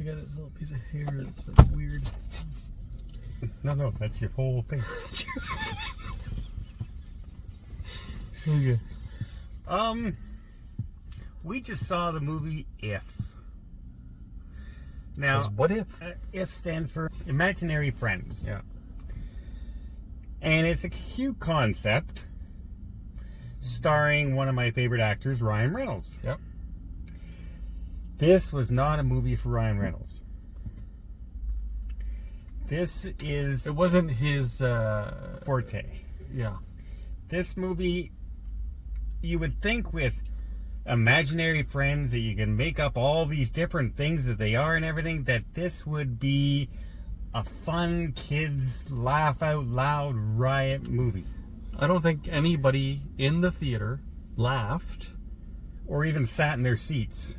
got this little piece of hair that's like weird. No, that's your whole face. Okay. We just saw the movie If. Now, What if? If stands for Imaginary Friends. Yeah. And it's a cute concept starring one of my favorite actors, Ryan Reynolds. Yep. This was not a movie for Ryan Reynolds. It wasn't his forte. Yeah. This movie, you would think with imaginary friends that you can make up all these different things that they are and everything, that this would be a fun kids laugh out loud riot movie. I don't think anybody in the theater laughed. Or even sat in their seats.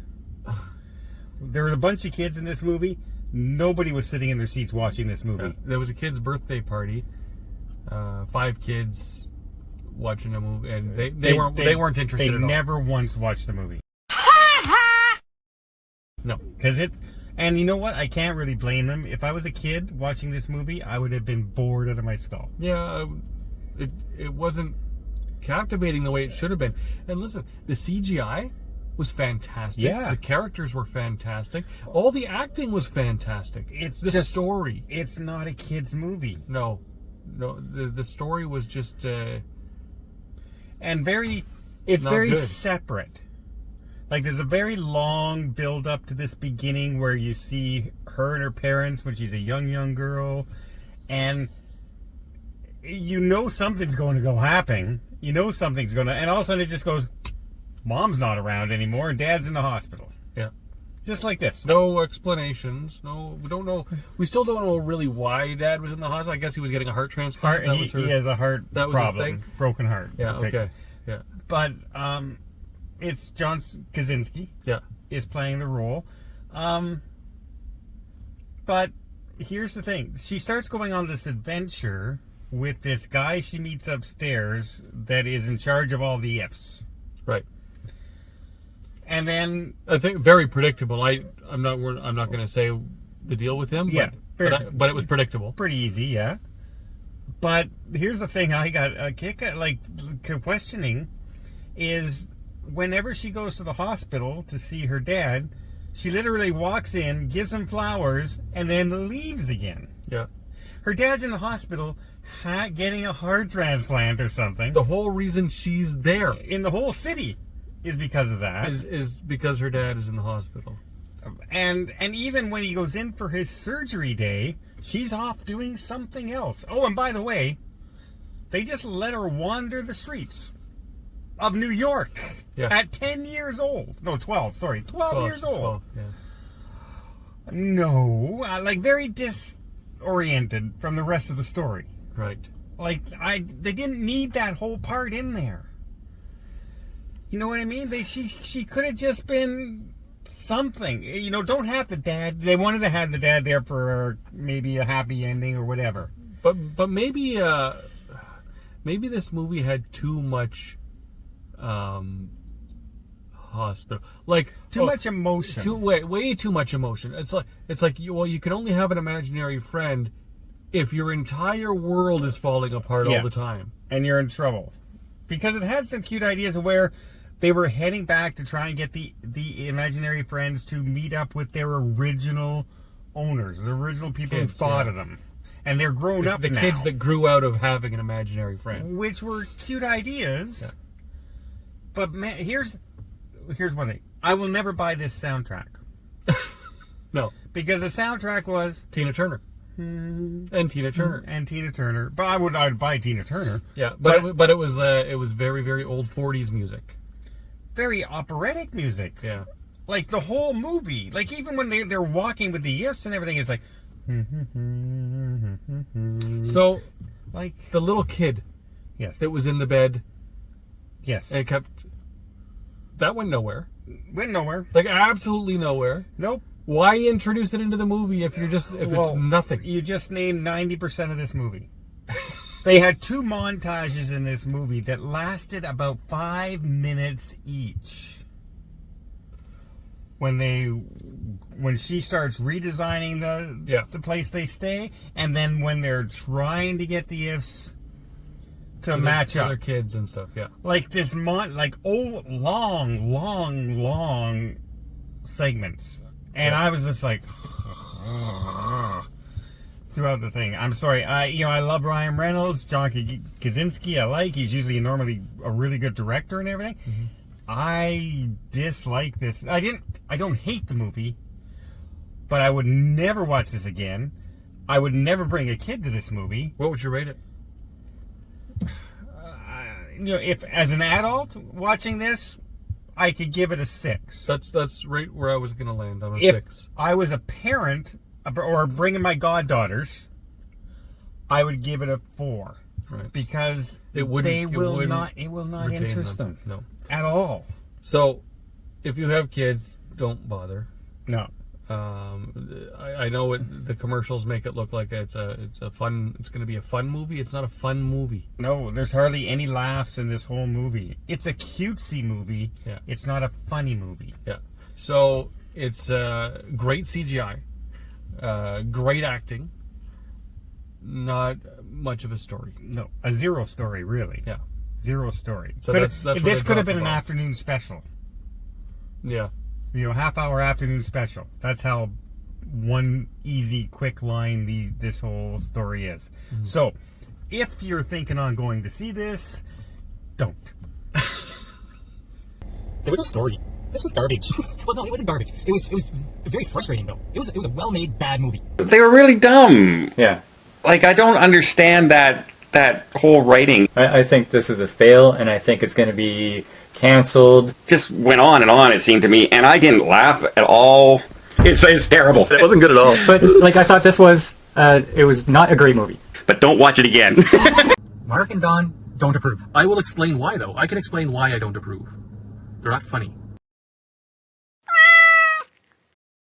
There were a bunch of kids in this movie. Nobody was sitting in their seats watching this movie. There was a kid's birthday party. 5 kids watching a movie, and they weren't interested at all. They never once watched the movie. No. Because and you know what? I can't really blame them. If I was a kid watching this movie, I would have been bored out of my skull. Yeah, it wasn't captivating the way it should have been. And listen, the CGI was fantastic. Yeah. The characters were fantastic. All the acting was fantastic. It's the just, story. It's not a kid's movie. No. The story was just and it's not very good. separate. Like, there's a very long build up to this beginning where you see her and her parents when she's a young girl, and you know something's going to go happen. You know something's going to, and all of a sudden it just goes, Mom's not around anymore and Dad's in the hospital. Yeah. Just like this. No explanations. No, we don't know. We still don't know really why Dad was in the hospital. I guess he was getting a heart transplant. He has a heart that was problem. his thing? Broken heart. Yeah, okay. Yeah. But it's John Krasinski. Yeah. Is playing the role. But here's the thing. She starts going on this adventure with this guy she meets upstairs that is in charge of all the ifs. Right. And then I think very predictable. I'm not going to say the deal with him. Yeah. But it was predictable. Pretty easy, yeah. But here's the thing I got a kick at, like, questioning, is whenever she goes to the hospital to see her dad, she literally walks in, gives him flowers, and then leaves again. Yeah. Her dad's in the hospital getting a heart transplant or something. The whole reason she's there in the whole city is because of that. Is because her dad is in the hospital. And even when he goes in for his surgery day, she's off doing something else. Oh, and by the way, they just let her wander the streets of New York at 10 years old. No, 12. Sorry, 12 years old. 12, yeah. No, like very disoriented from the rest of the story. Right. Like they didn't need that whole part in there. You know what I mean? She could have just been something. You know, don't have the dad. They wanted to have the dad there for maybe a happy ending or whatever. But maybe this movie had too much hospital, like too much emotion. Way too much emotion. It's like you can only have an imaginary friend if your entire world is falling apart all the time, and you're in trouble. Because it had some cute ideas of where they were heading back to try and get the imaginary friends to meet up with their original owners, the original people who thought of them. And they're grown up now. The kids that grew out of having an imaginary friend. Which were cute ideas. Yeah. But man, here's one thing. I will never buy this soundtrack. No. Because the soundtrack was Tina Turner. And Tina Turner. And Tina Turner. But I'd buy Tina Turner. Yeah, but it was very, very old 40s music. Very operatic music. Yeah. Like the whole movie. Like even when they're walking with the ifs and everything, it's like... So, like the little kid that was in the bed. Yes. And that went nowhere. Went nowhere. Like absolutely nowhere. Nope. Why introduce it into the movie if it's nothing? You just named 90% of this movie. They had 2 montages in this movie that lasted about 5 minutes each. When they when she starts redesigning the place they stay, and then when they're trying to get the ifs to match up their kids and stuff. Yeah, like this long segments, and I was just like throughout the thing. I'm sorry, I love Ryan Reynolds, John Krasinski. He's usually normally a really good director and everything. Mm-hmm. I dislike this. I don't hate the movie, but I would never watch this again. I would never bring a kid to this movie. What would you rate it? If as an adult watching this, I could give it a 6. That's right where I was going to land, on a If 6. I was a parent or bringing my goddaughters, I would give it a 4. Right. Because it will not interest them. No. At all. So, if you have kids, don't bother. No. I know the commercials make it look like it's going to be a fun movie. It's not a fun movie. No, there's hardly any laughs in this whole movie. It's a cutesy movie. Yeah. It's not a funny movie. Yeah. So it's great CGI, great acting, not much of a story. No, a zero story, really. Yeah. Zero story. So this could have been an afternoon special. Yeah. Half-hour afternoon special. That's how one easy, quick line this whole story is. Mm-hmm. So, if you're thinking on going to see this, don't. There was no story. This was garbage. Well, no, it wasn't garbage. It was very frustrating, though. It was a well-made bad movie. They were really dumb. Yeah. Like, I don't understand that whole writing. I think this is a fail, and I think it's going to be canceled. Just went on and on, it seemed to me, and I didn't laugh at all. It's terrible. It wasn't good at all. But, I thought this was, it was not a great movie. But don't watch it again. Mark and Don don't approve. I will explain why, though. I can explain why I don't approve. They're not funny.